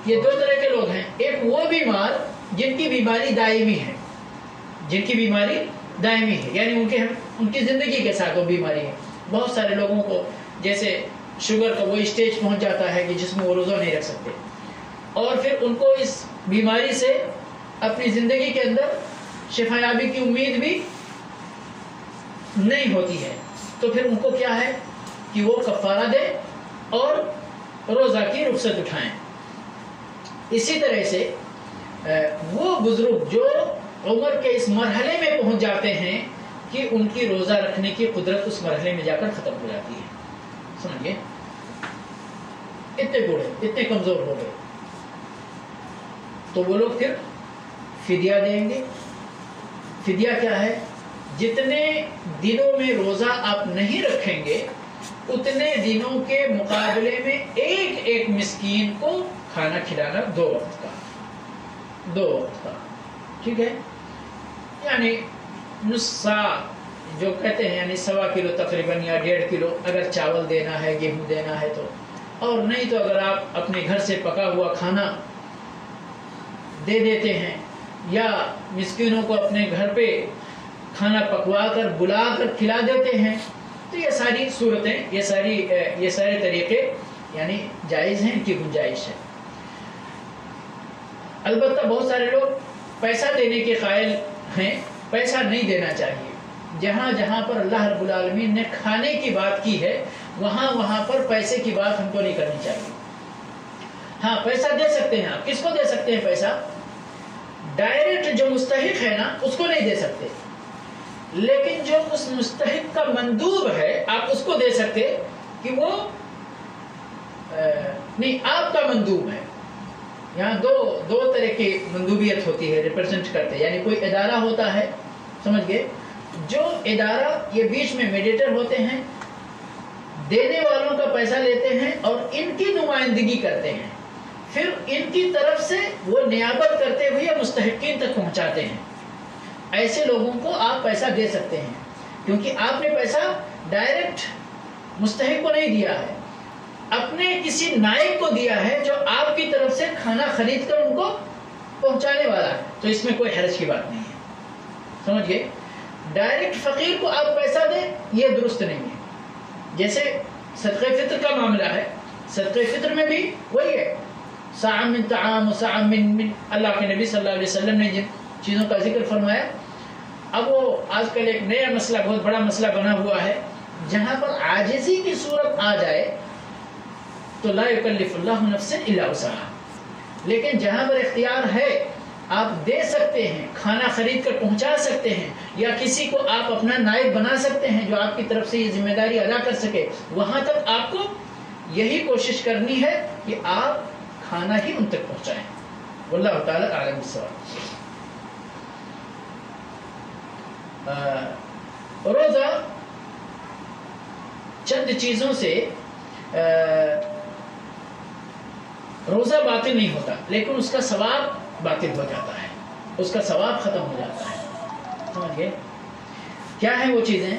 یہ دو طرح کے لوگ ہیں. ایک وہ بیمار جن کی بیماری دائمی ہے, جن کی بیماری دائمی ہے, یعنی ان کی زندگی کے ساتھ وہ بیماری ہے. بہت سارے لوگوں کو جیسے شوگر کا وہ اسٹیج پہنچ جاتا ہے کہ جس میں وہ روزہ نہیں رکھ سکتے, اور پھر ان کو اس بیماری سے اپنی زندگی کے اندر شفا یابی کی امید بھی نہیں ہوتی ہے. تو پھر ان کو کیا ہے کہ وہ کفارہ دے اور روزہ کی رخصت اٹھائیں. اسی طرح سے وہ بزرگ جو عمر کے اس مرحلے میں پہنچ جاتے ہیں کہ ان کی روزہ رکھنے کی قدرت اس مرحلے میں جا کر ختم ہو جاتی ہے, سمجھئے, اتنے بوڑھے, اتنے کمزور ہو گئے, تو وہ لوگ پھر فدیہ دیں گے. فدیہ کیا ہے؟ جتنے دنوں میں روزہ آپ نہیں رکھیں گے اتنے دنوں کے مقابلے میں ایک ایک مسکین کو کھانا کھلانا 2 وقت کا, ٹھیک ہے, یعنی نصف سا جو کہتے ہیں, یعنی 1.25 کلو تقریباً یا 1.5 کلو اگر چاول دینا ہے, گیہوں دینا ہے تو, اور نہیں تو اگر آپ اپنے گھر سے پکا ہوا کھانا دے دیتے ہیں یا مسکینوں کو اپنے گھر پہ کھانا پکوا کر بلا کر کھلا دیتے ہیں, تو یہ ساری صورتیں, یہ سارے طریقے یعنی جائز ہیں, ان کی گنجائش ہے. البتہ بہت سارے لوگ پیسہ دینے کے قائل ہیں, پیسہ نہیں دینا چاہیے. جہاں جہاں پر اللہ رب العالمین نے کھانے کی بات کی ہے وہاں پر پیسے کی بات ہم کو نہیں کرنی چاہیے. ہاں پیسہ دے سکتے ہیں آپ. کس کو دے سکتے ہیں پیسہ؟ ڈائریکٹ جو مستحق ہے نا اس کو نہیں دے سکتے, لیکن جو اس مستحق کا مندوب ہے آپ اس کو دے سکتے کہ وہ نہیں آپ کا مندوب ہے. یہاں دو طرح کی مندوبیت ہوتی ہے, ریپرزینٹ کرتے, یعنی کوئی ادارہ ہوتا ہے, سمجھ گئے, جو ادارہ یہ بیچ میں میڈیٹر ہوتے ہیں, دینے والوں کا پیسہ لیتے ہیں اور ان کی نمائندگی کرتے ہیں, پھر ان کی طرف سے وہ نیابت کرتے ہوئے مستحقین تک پہنچاتے ہیں. ایسے لوگوں کو آپ پیسہ دے سکتے ہیں, کیونکہ آپ نے پیسہ ڈائریکٹ مستحق کو نہیں دیا ہے, اپنے کسی نائب کو دیا ہے جو آپ کی طرف سے کھانا خرید کر ان کو پہنچانے والا ہے, تو اس میں کوئی حرج کی بات نہیں ہے, سمجھ گئے. ڈائریکٹ فقیر کو آپ پیسہ دیں یہ درست نہیں ہے. جیسے صدقہ فطر کا معاملہ ہے, صدقہ فطر میں بھی وہی ہے, صاع من طعام و صاع من اللہ کے نبی صلی اللہ علیہ وسلم نے جن چیزوں کا ذکر فرمایا. اب وہ آج کل ایک نیا مسئلہ, بہت بڑا مسئلہ بنا ہوا ہے, جہاں پر عاجزی کی صورت آ جائے تو لا یکلف اللہ نفسا الا وسعہا, لیکن جہاں پر اختیار ہے آپ دے سکتے ہیں, کھانا خرید کر پہنچا سکتے ہیں, یا کسی کو آپ اپنا نائب بنا سکتے ہیں جو آپ کی طرف سے یہ ذمہ داری ادا کر سکے, وہاں تک آپ کو یہی کوشش کرنی ہے کہ آپ کھانا ہی ان تک پہنچائیں. واللہ تعالی اعلم بالصواب. روزہ چند چیزوں سے روزہ باطل نہیں ہوتا, لیکن اس کا ثواب باطل ہو جاتا ہے, اس کا ثواب ختم ہو جاتا ہے, سمجھ گئے. کیا ہیں وہ چیزیں؟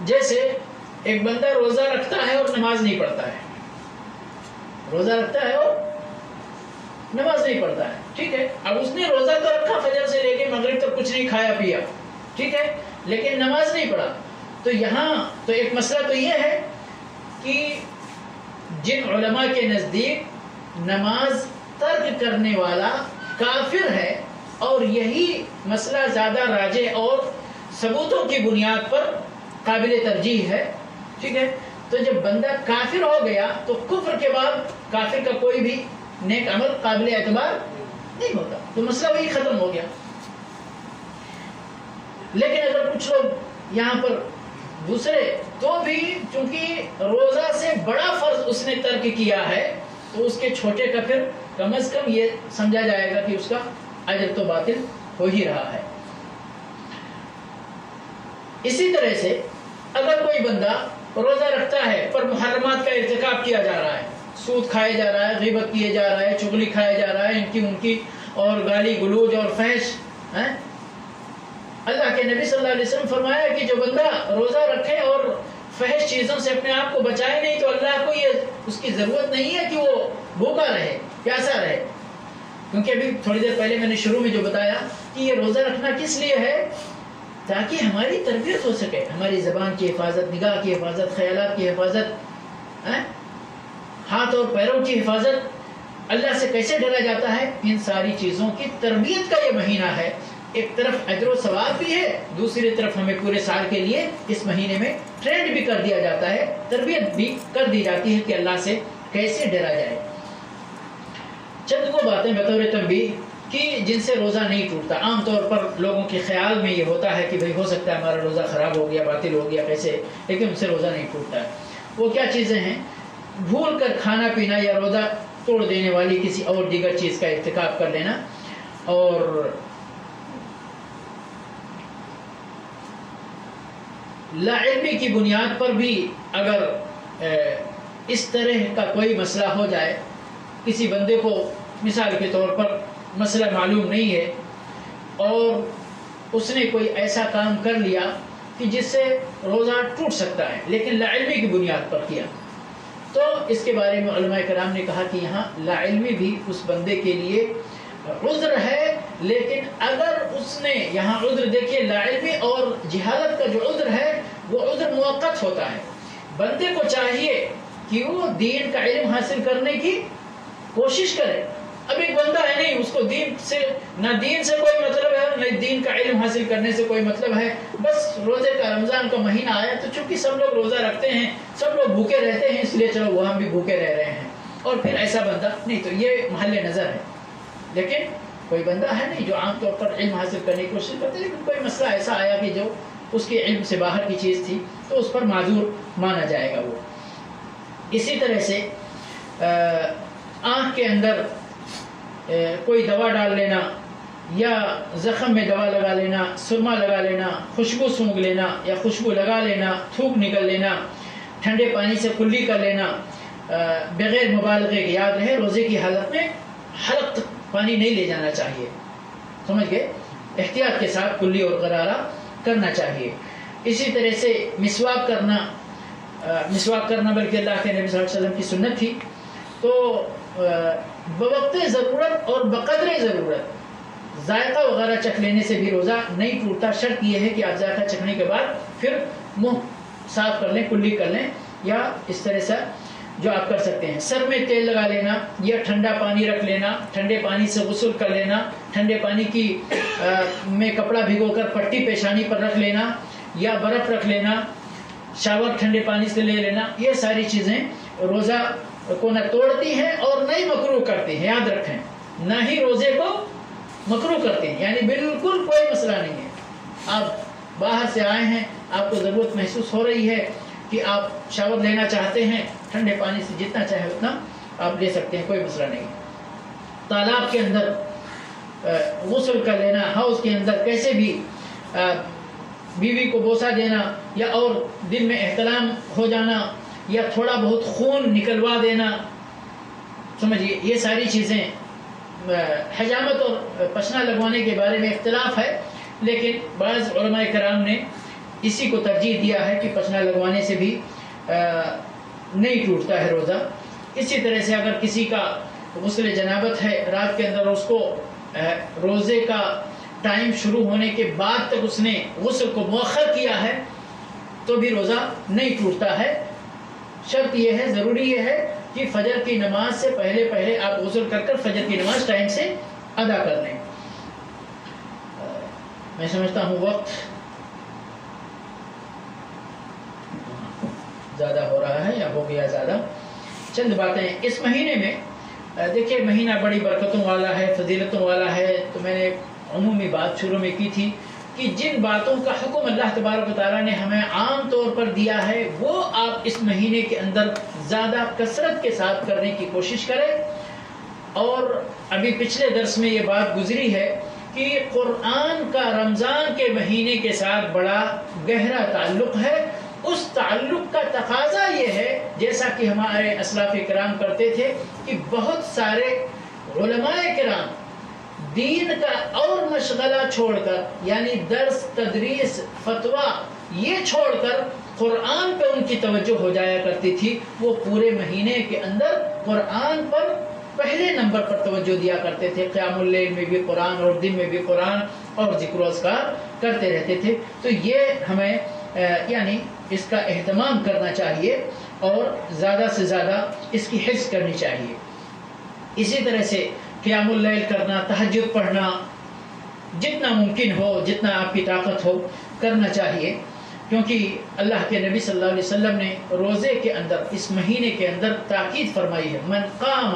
جیسے ایک بندہ روزہ رکھتا ہے اور نماز نہیں پڑھتا ہے, روزہ رکھتا ہے اور نماز نہیں پڑھتا ہے, ٹھیک ہے. اب اس نے روزہ تو رکھا, فجر سے لے کے مغرب تک کچھ نہیں کھایا پیا, ٹھیک ہے, لیکن نماز نہیں پڑھا. تو یہاں تو ایک مسئلہ تو یہ ہے کہ جن علماء کے نزدیک نماز ترک کرنے والا کافر ہے, اور یہی مسئلہ زیادہ راجح اور ثبوتوں کی بنیاد پر قابل ترجیح ہے, ٹھیک ہے. تو جب بندہ کافر ہو گیا تو کفر کے بعد کافر کا کوئی بھی نیک عمل قابل اعتبار نہیں ہوتا, تو مسئلہ وہی ختم ہو گیا. لیکن اگر کچھ لوگ یہاں پر دوسرے تو بھی چونکہ روزہ سے بڑا فرض اس نے ترک کیا ہے تو اس کے چھوٹے کا پھر کم از کم یہ سمجھا جائے گا کہ اس کا اجر تو باطل ہو ہی رہا ہے. اسی طرح سے اگر کوئی بندہ روزہ رکھتا ہے پر محرمات کا ارتکاب کیا جا رہا ہے, سود کھایا جا رہا ہے, غیبت کیے جا رہا ہے, چغلی کھایا جا رہا ہے, ان کی اور گالی گلوج اور فحش, اللہ کے نبی صلی اللہ علیہ وسلم فرمایا کہ جو بندہ روزہ رکھے اور فحش چیزوں سے اپنے آپ کو بچائے نہیں تو اللہ کو یہ اس کی ضرورت نہیں ہے کہ وہ بھوکا رہے پیاسا رہے. کیونکہ ابھی تھوڑی دیر پہلے میں نے شروع میں جو بتایا کہ یہ روزہ رکھنا کس لیے ہے؟ تاکہ ہماری تربیت ہو سکے، ہماری زبان کی حفاظت، نگاہ کی حفاظت، خیالات کی حفاظت، ہاتھ اور پیروں کی حفاظت. اللہ سے کیسے ڈرا جاتا ہے؟ ان ساری چیزوں کی تربیت کا یہ مہینہ ہے. ایک طرف اجر و ثواب بھی ہے، دوسری طرف ہمیں پورے سال کے لیے اس مہینے میں ٹرینڈ بھی کر دیا جاتا ہے، تربیت بھی کر دی جاتی ہے کہ اللہ سے کیسے ڈرا جائے. چند وہ باتیں بطور تنبیہ کہ جن سے روزہ نہیں ٹوٹتا. عام طور پر لوگوں کے خیال میں یہ ہوتا ہے کہ بھئی ہو سکتا ہے ہمارا روزہ خراب ہو گیا، باطل ہو گیا کیسے، لیکن ان سے روزہ نہیں ٹوٹتا ہے. وہ کیا چیزیں ہیں؟ بھول کر کھانا پینا یا روزہ توڑ دینے والی کسی اور دیگر چیز کا ارتکاب کر لینا، اور لا علمی کی بنیاد پر بھی اگر اس طرح کا کوئی مسئلہ ہو جائے، کسی بندے کو مثال کے طور پر مسئلہ معلوم نہیں ہے اور اس نے کوئی ایسا کام کر لیا کہ جس سے روزہ ٹوٹ سکتا ہے لیکن لا علمی کی بنیاد پر کیا، تو اس کے بارے میں علماء کرام نے کہا کہ یہاں لا علمی بھی اس بندے کے لیے عذر ہے. لیکن اگر اس نے یہاں عذر دیکھیے، لا علمی اور جہالت کا جو عذر ہے وہ عذر موقت ہوتا ہے. بندے کو چاہیے کہ وہ دین کا علم حاصل کرنے کی کوشش کرے. اب ایک بندہ ہے نہیں، اس کو دین سے کوئی مطلب ہے، نہ دین کا علم حاصل کرنے سے کوئی مطلب ہے، بس روزے کا رمضان کا مہینہ آیا تو چونکہ سب لوگ روزہ رکھتے ہیں، سب لوگ بھوکے رہتے ہیں، اس لیے چلو وہ ہم بھی بھوکے رہ رہے ہیں. اور پھر ایسا بندہ نہیں، تو یہ محل نظر ہے. لیکن کوئی بندہ ہے نہیں جو عام طور پر علم حاصل کرنے کی کوشش کرتے ہیں، لیکن کوئی مسئلہ ایسا آیا کہ جو اس کے علم سے باہر کی چیز تھی تو اس پر معذور مانا جائے گا وہ. اسی طرح سے آنکھ کے اندر کوئی دوا ڈال لینا یا زخم میں دوا لگا لینا، سرما لگا لینا، خوشبو سونگھ لینا یا خوشبو لگا لینا، تھوک نکل لینا، ٹھنڈے پانی سے کلی کر لینا بغیر مبالغے کے. یاد رہے روزے کی حالت میں حلق پانی نہیں لے جانا چاہیے، سمجھ گئے؟ احتیاط کے ساتھ کلی اور غرارہ کرنا چاہیے. اسی طرح سے مسواک کرنا بلکہ اللہ کے نبی صلی اللہ علیہ وسلم کی سنت تھی. تو بوقت ضرورت اور بقدر ضرورت ذائقہ وغیرہ چکھ لینے سے بھی روزہ نہیں ٹوٹتا. شرط یہ ہے کہ آپ ذائقہ چکھنے کے بعد پھر منہ صاف کر لیں، کلی کر لیں، یا اس طرح سے جو آپ کر سکتے ہیں. سر میں تیل لگا لینا یا ٹھنڈا پانی رکھ لینا، ٹھنڈے پانی سے غسل کر لینا، ٹھنڈے پانی کی میں کپڑا بھگو کر پٹی پیشانی پر رکھ لینا یا برف رکھ لینا، شاور ٹھنڈے پانی سے لے لینا. یہ ساری چیزیں روزہ کو نہ توڑتی ہیں اور نہ ہی مکروہ کرتی ہیں. یاد رکھیں، نہ ہی روزے کو مکروہ کرتے ہیں، یعنی بالکل کوئی مسئلہ نہیں ہے. آپ باہر سے آئے ہیں، آپ کو ضرورت محسوس ہو رہی ہے کہ آپ شاور لینا چاہتے ہیں، ٹھنڈے پانی سے جتنا چاہے اتنا آپ لے سکتے ہیں، کوئی مسئلہ نہیں. تالاب کے اندر غسل کر لینا، ہاؤس کے اندر کیسے بھی بیوی کو بوسہ دینا یا اور دن میں احتلام ہو جانا یا تھوڑا بہت خون نکلوا دینا، سمجھیے یہ ساری چیزیں. حجامت اور پچنا لگوانے کے بارے میں اختلاف ہے، لیکن بعض علماء کرام نے اسی کو ترجیح دیا ہے کہ پچنا لگوانے سے بھی نہیں ٹوٹتا ہے روزہ. اسی طرح سے اگر کسی کا غسل جنابت ہے رات کے اندر، اس کو روزے کا ٹائم شروع ہونے کے بعد تک اس نے غسل کو مؤخر کیا ہے تو بھی روزہ نہیں ٹوٹتا ہے. شرط یہ ہے، ضروری یہ ہے کہ فجر کی نماز سے پہلے آپ غسل کر فجر کی نماز ٹائم سے ادا کر لیں. میں سمجھتا ہوں وقت زیادہ ہو رہا ہے یا ہو گیا زیادہ. چند باتیں اس مہینے میں دیکھیے، مہینہ بڑی برکتوں والا ہے، فضیلتوں والا ہے. تو میں نے عمومی بات شروع میں کی تھی کہ جن باتوں کا حکم اللہ تبارک و تعالیٰ نے ہمیں عام طور پر دیا ہے وہ آپ اس مہینے کے اندر زیادہ کثرت کے ساتھ کرنے کی کوشش کریں. اور ابھی پچھلے درس میں یہ بات گزری ہے کہ قرآن کا رمضان کے مہینے کے ساتھ بڑا گہرا تعلق ہے. اس تعلق کا تقاضا یہ ہے، جیسا کہ ہمارے اسلاف کرام کرتے تھے، کہ بہت سارے علماء کرام دین کا اور مشغلہ چھوڑ کر، یعنی درس، تدریس، فتویٰ، یہ چھوڑ کر قرآن پہ ان کی توجہ ہو جایا کرتی تھی، وہ پورے مہینے کے اندر قرآن پر پہلے نمبر پر توجہ دیا کرتے تھے، قیام اللیل میں بھی قرآن اور دن میں بھی قرآن اور ذکر و اذکار کرتے رہتے تھے۔ تو یہ ہمیں یعنی اس کا اہتمام کرنا چاہیے اور زیادہ سے زیادہ اس کی حفظ کرنی چاہیے۔ اسی طرح سے قیام اللیل کرنا، تہجد پڑھنا، جتنا ممکن ہو، جتنا آپ کی طاقت ہو کرنا چاہیے، کیونکہ اللہ کے نبی صلی اللہ علیہ وسلم نے روزے کے اندر، اس مہینے کے اندر تاکید فرمائی ہے، من قام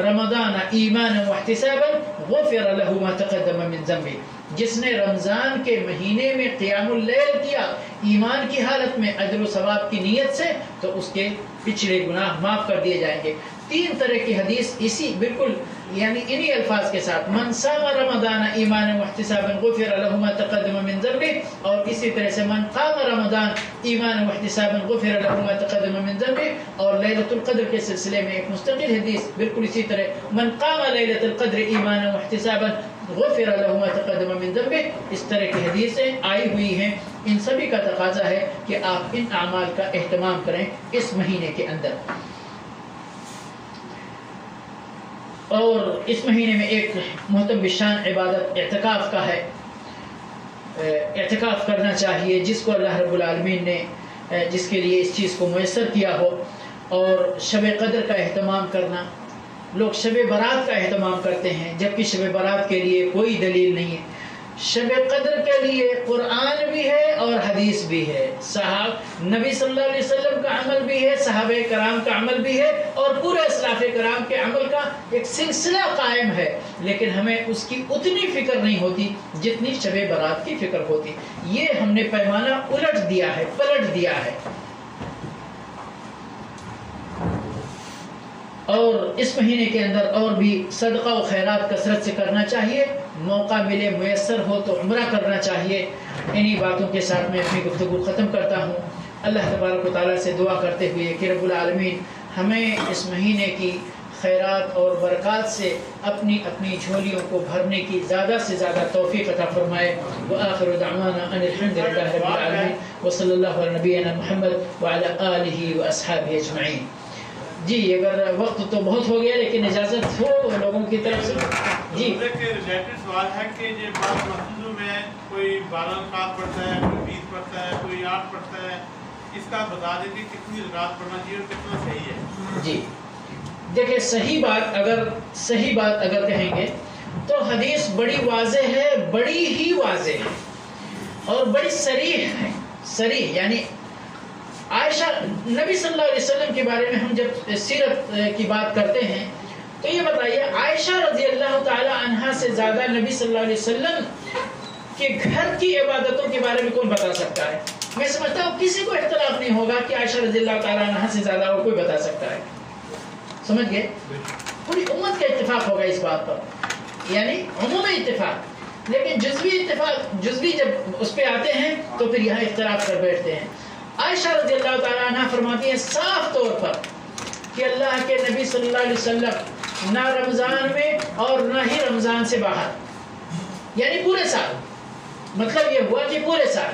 رمضان ایمانا واحتسابا غفر له ما تقدم من ذنبه، جس نے رمضان کے مہینے میں قیام اللیل کیا ایمان کی حالت میں، اجر و ثواب کی نیت سے، تو اس کے پچھلے گناہ معاف کر دیے جائیں گے۔ 3 طرح کی حدیث اسی بالکل یعنی انہی الفاظ کے ساتھ، من صام رمضان ایمانا واحتسابا غفر له ما تقدم من ذنبه، اور اسی طرح سے من قام رمضان ایمانا واحتسابا غفر له ما تقدم من ذنبه، اور لیلۃ القدر کے سلسلے میں ایک مستقل حدیث بالکل اسی طرح، من قام لیلۃ القدر ایمانا واحتسابا غفر له ما تقدم من ذنبه۔ اس طرح کی حدیثیں آئی ہوئی ہیں، ان سبھی کا تقاضا ہے کہ آپ ان اعمال کا اہتمام کریں اس مہینے کے اندر۔ اور اس مہینے میں ایک محترم بشان عبادت اعتکاف کا ہے، اعتکاف کرنا چاہیے جس کو اللہ رب العالمین نے جس کے لیے اس چیز کو میسر کیا ہو۔ اور شب قدر کا اہتمام کرنا، لوگ شب برات کا اہتمام کرتے ہیں جبکہ شب برات کے لیے کوئی دلیل نہیں ہے۔ شب قدر کے لیے قرآن بھی ہے اور حدیث بھی ہے، نبی صلی اللہ علیہ وسلم کا عمل بھی ہے، صحابہ کرام کا عمل بھی ہے، اور پورے اسلاف کرام کے عمل کا ایک سلسلہ قائم ہے، لیکن ہمیں اس کی اتنی فکر نہیں ہوتی جتنی شب برات کی فکر ہوتی۔ یہ ہم نے پیمانہ الٹ دیا ہے، پلٹ دیا ہے۔ اور اس مہینے کے اندر اور بھی صدقہ و خیرات کثرت سے کرنا چاہیے، موقع ملے میسر ہو تو عمرہ کرنا چاہیے۔ انہی باتوں کے ساتھ میں اپنی گفتگو ختم کرتا ہوں، اللہ تبارک و تعالیٰ سے دعا کرتے ہوئے کہ رب العالمین ہمیں اس مہینے کی خیرات اور برکات سے اپنی اپنی جھولیوں کو بھرنے کی زیادہ سے زیادہ توفیق عطا فرمائے۔ وآخر دعوانا ان الحمد للہ رب العالمین وصلی اللہ علی نبینا محمد وعلی آلہ واصحابہ اجمعین۔ جی اگر وقت تو بہت ہو گیا لیکن اجازت ہو لوگوں کی طرف سے۔ جی ریلیٹڈ سوال ہے کہ یہ بعض مسجدوں میں کوئی 12 رکعت پڑھتا ہے، کوئی 20 پڑھتا ہے، کوئی 8 پڑھتا ہے، اس کا بتا دیں کہ کتنی رکعت پڑھنا چاہیے اور کتنا صحیح ہے؟ جی دیکھیں، صحیح بات اگر کہیں گے تو حدیث بڑی واضح ہے، بڑی ہی واضح ہے اور بڑی صریح ہے۔ صریح یعنی عائشہ نبی صلی اللہ علیہ وسلم کے بارے میں ہم جب سیرت کی بات کرتے ہیں تو یہ بتائیے، عائشہ رضی اللہ تعالی عنہا سے زیادہ نبی صلی اللہ علیہ وسلم کے گھر کی عبادتوں کے بارے میں کون بتا سکتا ہے؟ میں سمجھتا ہوں کسی کو اختلاف نہیں ہوگا کہ عائشہ رضی اللہ تعالی عنہا سے زیادہ اور کوئی بتا سکتا ہے۔ سمجھ گئے؟ پوری امت کا اتفاق ہوگا اس بات پر، یعنی عمومی اتفاق، لیکن جزوی جب اس پہ آتے ہیں تو پھر یہاں اختلاف کر بیٹھتے ہیں۔ عائشہ رضی اللہ تعالیٰ عنہ فرماتی ہیں صاف طور پر کہ اللہ کے نبی صلی اللہ علیہ وسلم نہ رمضان میں اور نہ ہی رمضان سے باہر، یعنی پورے سال، مطلب یہ ہوا کہ پورے سال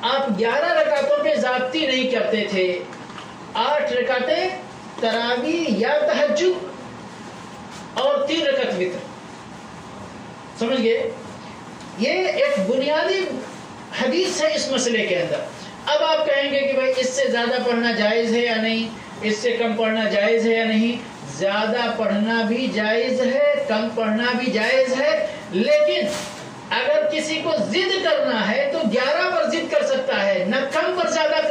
آپ 11 رکعتوں پہ زیادتی نہیں کرتے تھے، 8 رکعتیں تراویح یا تہجد اور 3 رکعت وتر۔ سمجھ گئے؟ یہ ایک بنیادی حدیث ہے اس مسئلے کے اندر۔ اب آپ کہیں گے کہ بھائی اس سے زیادہ پڑھنا جائز ہے یا نہیں، اس سے کم پڑھنا جائز ہے یا نہیں۔ زیادہ پڑھنا بھی جائز ہے، کم پڑھنا بھی جائز ہے، لیکن اگر کسی کو ضد کرنا ہے تو 11 پر ضد کر سکتا ہے، نہ کم پر زیادہ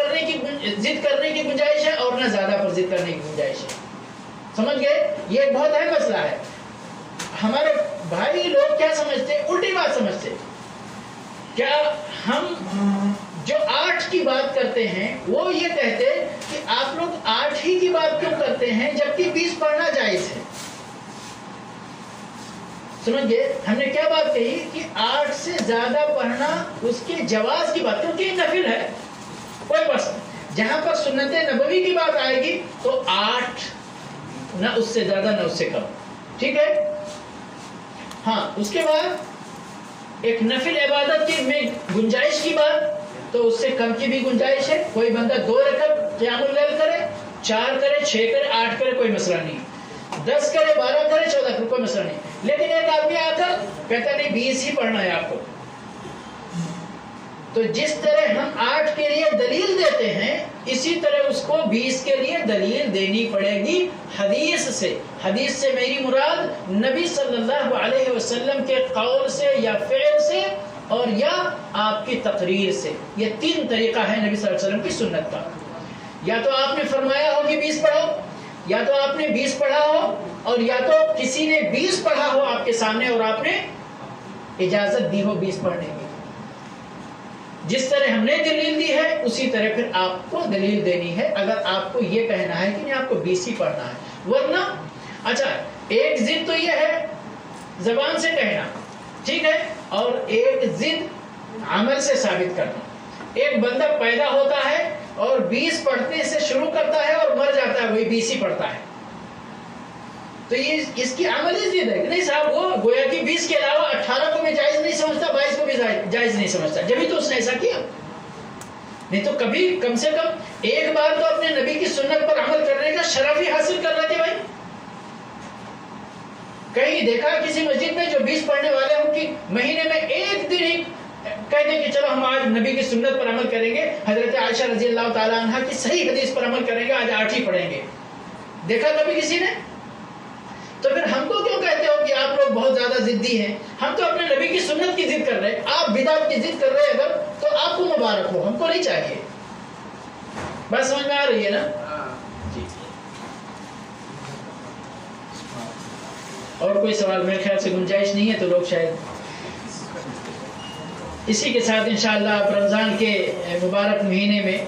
ضد کرنے کی گنجائش ہے اور نہ زیادہ پر ضد کرنے کی گنجائش ہے۔ سمجھ گئے؟ یہ ایک بہت اہم مسئلہ ہے۔ ہمارے بھائی لوگ کیا سمجھتے ہیں؟ الٹی بات سمجھتے ہیں۔ کیا ہم جو 8 کی بات کرتے ہیں وہ یہ کہتے کہ آپ لوگ 8 ہی کی بات کیوں کرتے ہیں جبکہ 20 پڑھنا جائز ہے؟ سمجھ گئے؟ ہم نے کیا بات کہی کہ 8 سے زیادہ پڑھنا اس کے جواز کی بات، کیونکہ یہ نفل ہے، کوئی بس جہاں پر سنت نبوی کی بات آئے گی تو 8، نہ اس سے زیادہ نہ اس سے کم، ٹھیک ہے؟ ہاں، اس کے بعد ایک نفل عبادت کی میں گنجائش کی بات تو اس سے کم کی بھی گنجائش ہے. کوئی بندہ 2 رکعت قیام اللیل کرے، 4 کرے، 6 کرے، 8 کرے، کوئی مسئلہ نہیں. 10 کرے، 12 کرے، 14 کرے، کوئی مسئلہ نہیں. لیکن ایک آدمی آ کر کہتا نہیں 20 ہی پڑھنا ہے آپ کو. تو جس طرح ہم 8 کے لیے دلیل دیتے ہیں، اسی طرح اس کو 20 کے لیے دلیل دینی پڑے گی حدیث سے. حدیث سے میری مراد نبی صلی اللہ علیہ وسلم کے قول سے یا فعل سے اور یا آپ کی تقریر سے. یہ 3 طریقہ ہے نبی صلی اللہ علیہ وسلم کی سنت کا. یا تو آپ نے فرمایا ہو کہ 20 پڑھو، یا تو آپ نے 20 پڑھا ہو، اور یا تو کسی نے 20 پڑھا ہو آپ کے سامنے اور آپ نے اجازت دی ہو 20 پڑھنے کی. جس طرح ہم نے دلیل دی ہے اسی طرح پھر آپ کو دلیل دینی ہے اگر آپ کو یہ کہنا ہے کہ نہیں آپ کو 20 ہی پڑھنا ہے. ورنہ اچھا ایک ضد تو یہ ہے زبان سے کہنا، ٹھیک ہے، اور ایک ضد عمل سے ثابت کرنا. ایک بندہ پیدا ہوتا ہے اور 20 پڑھنے سے شروع کرتا ہے اور مر جاتا ہے وہی 20 ہی پڑھتا ہے، تو یہ اس کی عملی ضد ہے کہ نہیں صاحب وہ گویا کہ 20 کے علاوہ 18 کو میں جائز نہیں سمجھتا، 22 کو بھی جائز نہیں سمجھتا. جبھی تو اس نے ایسا کیا. نہیں تو کبھی کم سے کم ایک بار تو اپنے نبی کی سنت پر عمل کرنے کا شرف ہی حاصل کر لیتے بھائی. کہیں دیکھا کسی مسجد میں جو 20 پڑھنے والے ہوں کہ مہینے میں ایک دن ہی کہہ دیں کہ چلو ہم آج نبی کی سنت پر عمل کریں گے، حضرت عائشہ رضی اللہ تعالیٰ عنہ کی صحیح حدیث پر عمل کریں گے، آج 8 ہی پڑھیں گے. دیکھا کبھی کسی نے؟ تو پھر ہم کو کیوں کہتے ہو کہ آپ لوگ بہت زیادہ ضدی ہیں؟ ہم تو اپنے نبی کی سنت کی ضد کر رہے ہیں، آپ بدعت کی ضد کر رہے ہیں اگر تو آپ کو مبارک ہو، ہم کو نہیں چاہیے. بات سمجھ میں آ رہی ہے نا؟ جی. اور کوئی سوال میرے خیال سے گنجائش نہیں ہے تو لوگ شاید اسی کے ساتھ انشاءاللہ آپ رمضان کے مبارک مہینے میں